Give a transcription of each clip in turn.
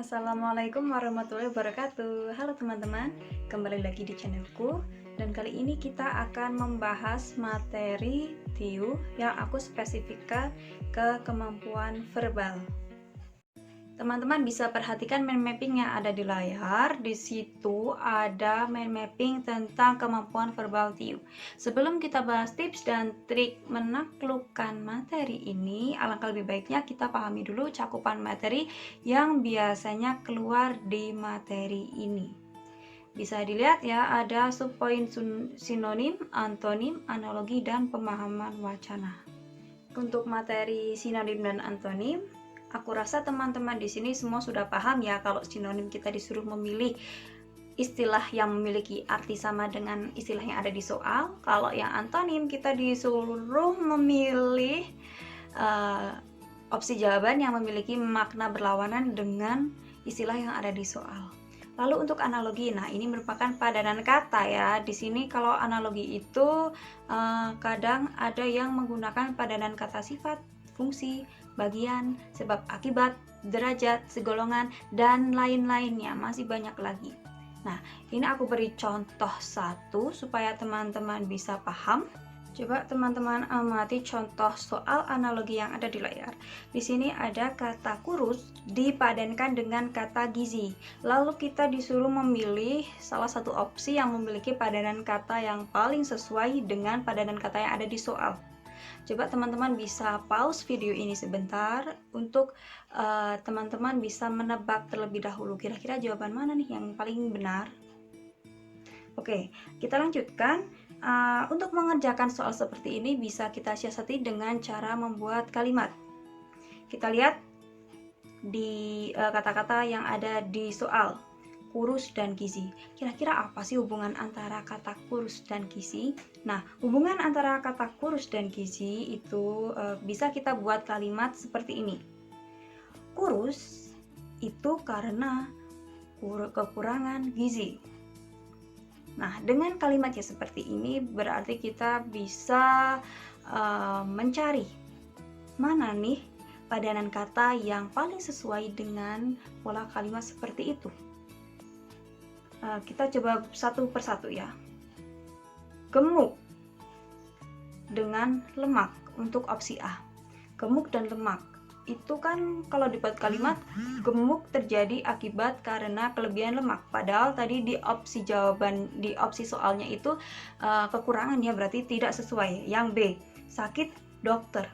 Assalamualaikum warahmatullahi wabarakatuh. Halo teman-teman, kembali lagi di channelku. Dan kali ini kita akan membahas materi TIU yang aku spesifikkan ke kemampuan verbal. Teman-teman bisa perhatikan mind mapping yang ada di layar. Di situ ada mind mapping tentang kemampuan verbal TIU. Sebelum kita bahas tips dan trik menaklukkan materi ini, alangkah lebih baiknya kita pahami dulu cakupan materi yang biasanya keluar di materi ini. Bisa dilihat ya, ada subpoin sinonim, antonim, analogi, dan pemahaman wacana. Untuk materi sinonim dan antonim, aku rasa teman-teman di sini semua sudah paham ya, kalau sinonim kita disuruh memilih istilah yang memiliki arti sama dengan istilah yang ada di soal. Kalau yang antonim kita disuruh memilih opsi jawaban yang memiliki makna berlawanan dengan istilah yang ada di soal. Lalu untuk analogi, nah ini merupakan padanan kata ya. Di sini kalau analogi itu kadang ada yang menggunakan padanan kata sifat, fungsi, bagian, sebab akibat, derajat, segolongan, dan lain-lainnya. Masih banyak lagi. Nah, ini aku beri contoh satu supaya teman-teman bisa paham. Coba teman-teman amati contoh soal analogi yang ada di layar. Di sini ada kata kurus dipadankan dengan kata gizi. Lalu kita disuruh memilih salah satu opsi yang memiliki padanan kata yang paling sesuai dengan padanan kata yang ada di soal. Coba teman-teman bisa pause video ini sebentar untuk teman-teman bisa menebak terlebih dahulu kira-kira jawaban mana nih yang paling benar. Oke, kita lanjutkan. Untuk mengerjakan soal seperti ini bisa kita siasati dengan cara membuat kalimat. Kita lihat di kata-kata yang ada di soal, kurus dan gizi. Kira-kira apa sih hubungan antara kata kurus dan gizi? Nah, hubungan antara kata kurus dan gizi itu bisa kita buat kalimat seperti ini. Kurus itu karena kekurangan gizi. Nah, dengan kalimatnya seperti ini berarti kita bisa mencari mana nih padanan kata yang paling sesuai dengan pola kalimat seperti itu. Kita coba satu persatu ya. Gemuk dengan lemak untuk opsi A. Gemuk dan lemak itu kan kalau dibuat kalimat gemuk terjadi akibat karena kelebihan lemak, padahal tadi di opsi jawaban di opsi soalnya itu kekurangan ya, berarti tidak sesuai. Yang B, sakit dokter.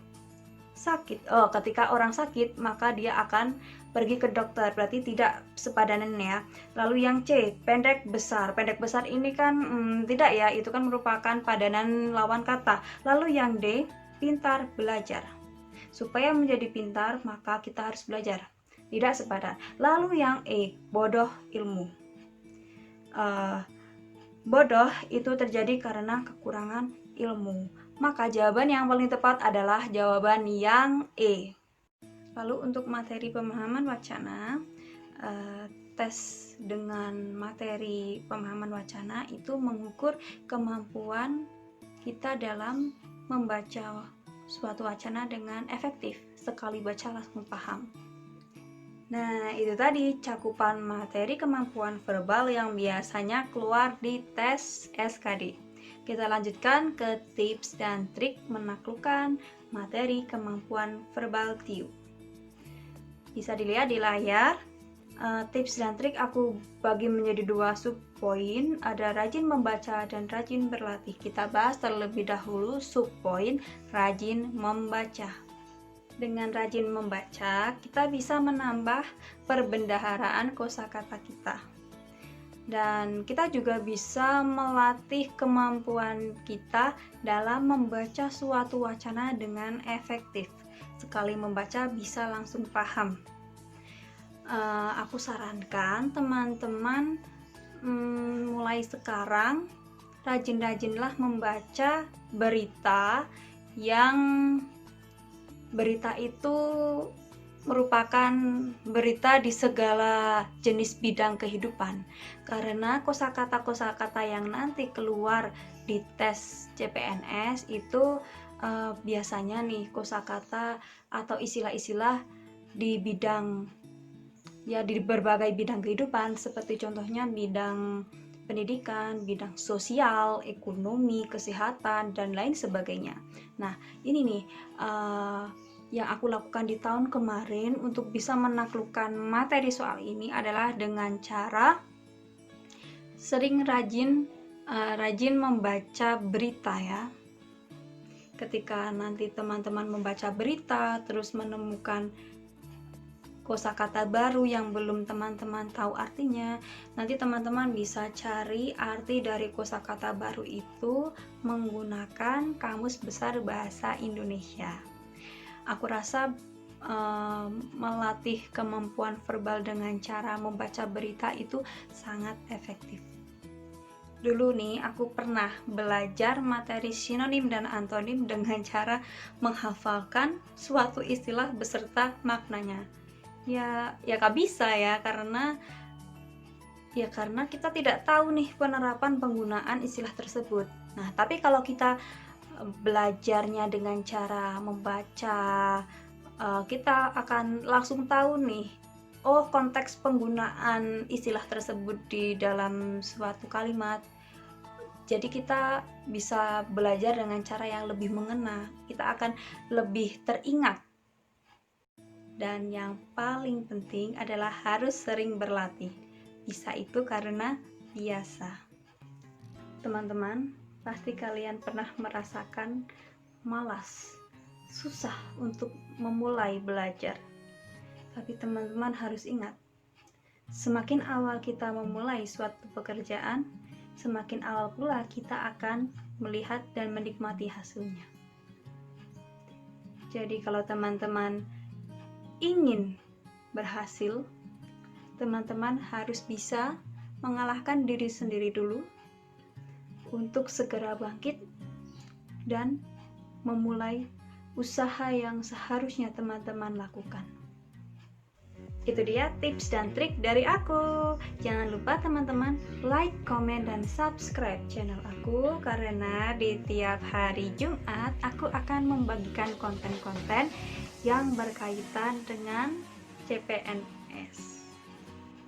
Sakit, ketika orang sakit maka dia akan pergi ke dokter, berarti tidak sepadanan ya. Lalu yang C, pendek besar. Pendek besar ini kan tidak ya, itu kan merupakan padanan lawan kata. Lalu yang D, pintar belajar. Supaya menjadi pintar, maka kita harus belajar. Tidak sepadan. Lalu yang E, bodoh ilmu. Bodoh itu terjadi karena kekurangan ilmu. Maka jawaban yang paling tepat adalah jawaban yang E. Lalu untuk materi pemahaman wacana, tes dengan materi pemahaman wacana itu mengukur kemampuan kita dalam membaca suatu wacana dengan efektif, sekali baca langsung paham. Nah, itu tadi cakupan materi kemampuan verbal yang biasanya keluar di tes SKD. Kita lanjutkan ke tips dan trik menaklukkan materi kemampuan verbal TIU. Bisa dilihat di layar. Tips dan trik aku bagi menjadi dua subpoin, ada rajin membaca dan rajin berlatih. Kita bahas terlebih dahulu subpoin rajin membaca. Dengan rajin membaca, kita bisa menambah perbendaharaan kosakata kita. Dan kita juga bisa melatih kemampuan kita dalam membaca suatu wacana dengan efektif. Sekali membaca bisa langsung paham. Aku sarankan teman-teman mulai sekarang rajin-rajinlah membaca berita yang berita itu merupakan berita di segala jenis bidang kehidupan, karena kosakata-kosakata yang nanti keluar di tes CPNS itu biasanya nih kosakata atau istilah-istilah di bidang ya di berbagai bidang kehidupan, seperti contohnya bidang pendidikan, bidang sosial, ekonomi, kesehatan, dan lain sebagainya. Nah, ini nih yang aku lakukan di tahun kemarin untuk bisa menaklukkan materi soal ini adalah dengan cara sering rajin membaca berita ya. Ketika nanti teman-teman membaca berita terus menemukan kosakata baru yang belum teman-teman tahu artinya, nanti teman-teman bisa cari arti dari kosakata baru itu menggunakan Kamus Besar Bahasa Indonesia. Aku rasa melatih kemampuan verbal dengan cara membaca berita itu sangat efektif. Dulu nih aku pernah belajar materi sinonim dan antonim dengan cara menghafalkan suatu istilah beserta maknanya. Ya gak bisa ya, karena kita tidak tahu nih penerapan penggunaan istilah tersebut. Nah, tapi kalau kita belajarnya dengan cara membaca, kita akan langsung tahu nih, oh konteks penggunaan istilah tersebut di dalam suatu kalimat. Jadi kita bisa belajar dengan cara yang lebih mengena, kita akan lebih teringat. Dan yang paling penting adalah harus sering berlatih. Bisa itu karena biasa. Teman-teman, pasti kalian pernah merasakan malas, susah untuk memulai belajar. Tapi teman-teman harus ingat, semakin awal kita memulai suatu pekerjaan, semakin awal pula kita akan melihat dan menikmati hasilnya. Jadi kalau teman-teman ingin berhasil, teman-teman harus bisa mengalahkan diri sendiri dulu untuk segera bangkit dan memulai usaha yang seharusnya teman-teman lakukan. Itu dia tips dan trik dari aku. Jangan lupa teman-teman like, komen, dan subscribe channel aku, karena di tiap hari Jumat aku akan membagikan konten-konten yang berkaitan dengan CPNS.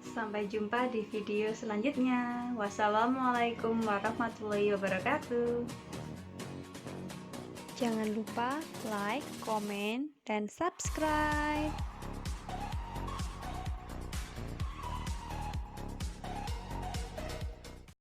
Sampai jumpa di video selanjutnya. Wassalamualaikum warahmatullahi wabarakatuh. Jangan lupa like, komen, dan subscribe.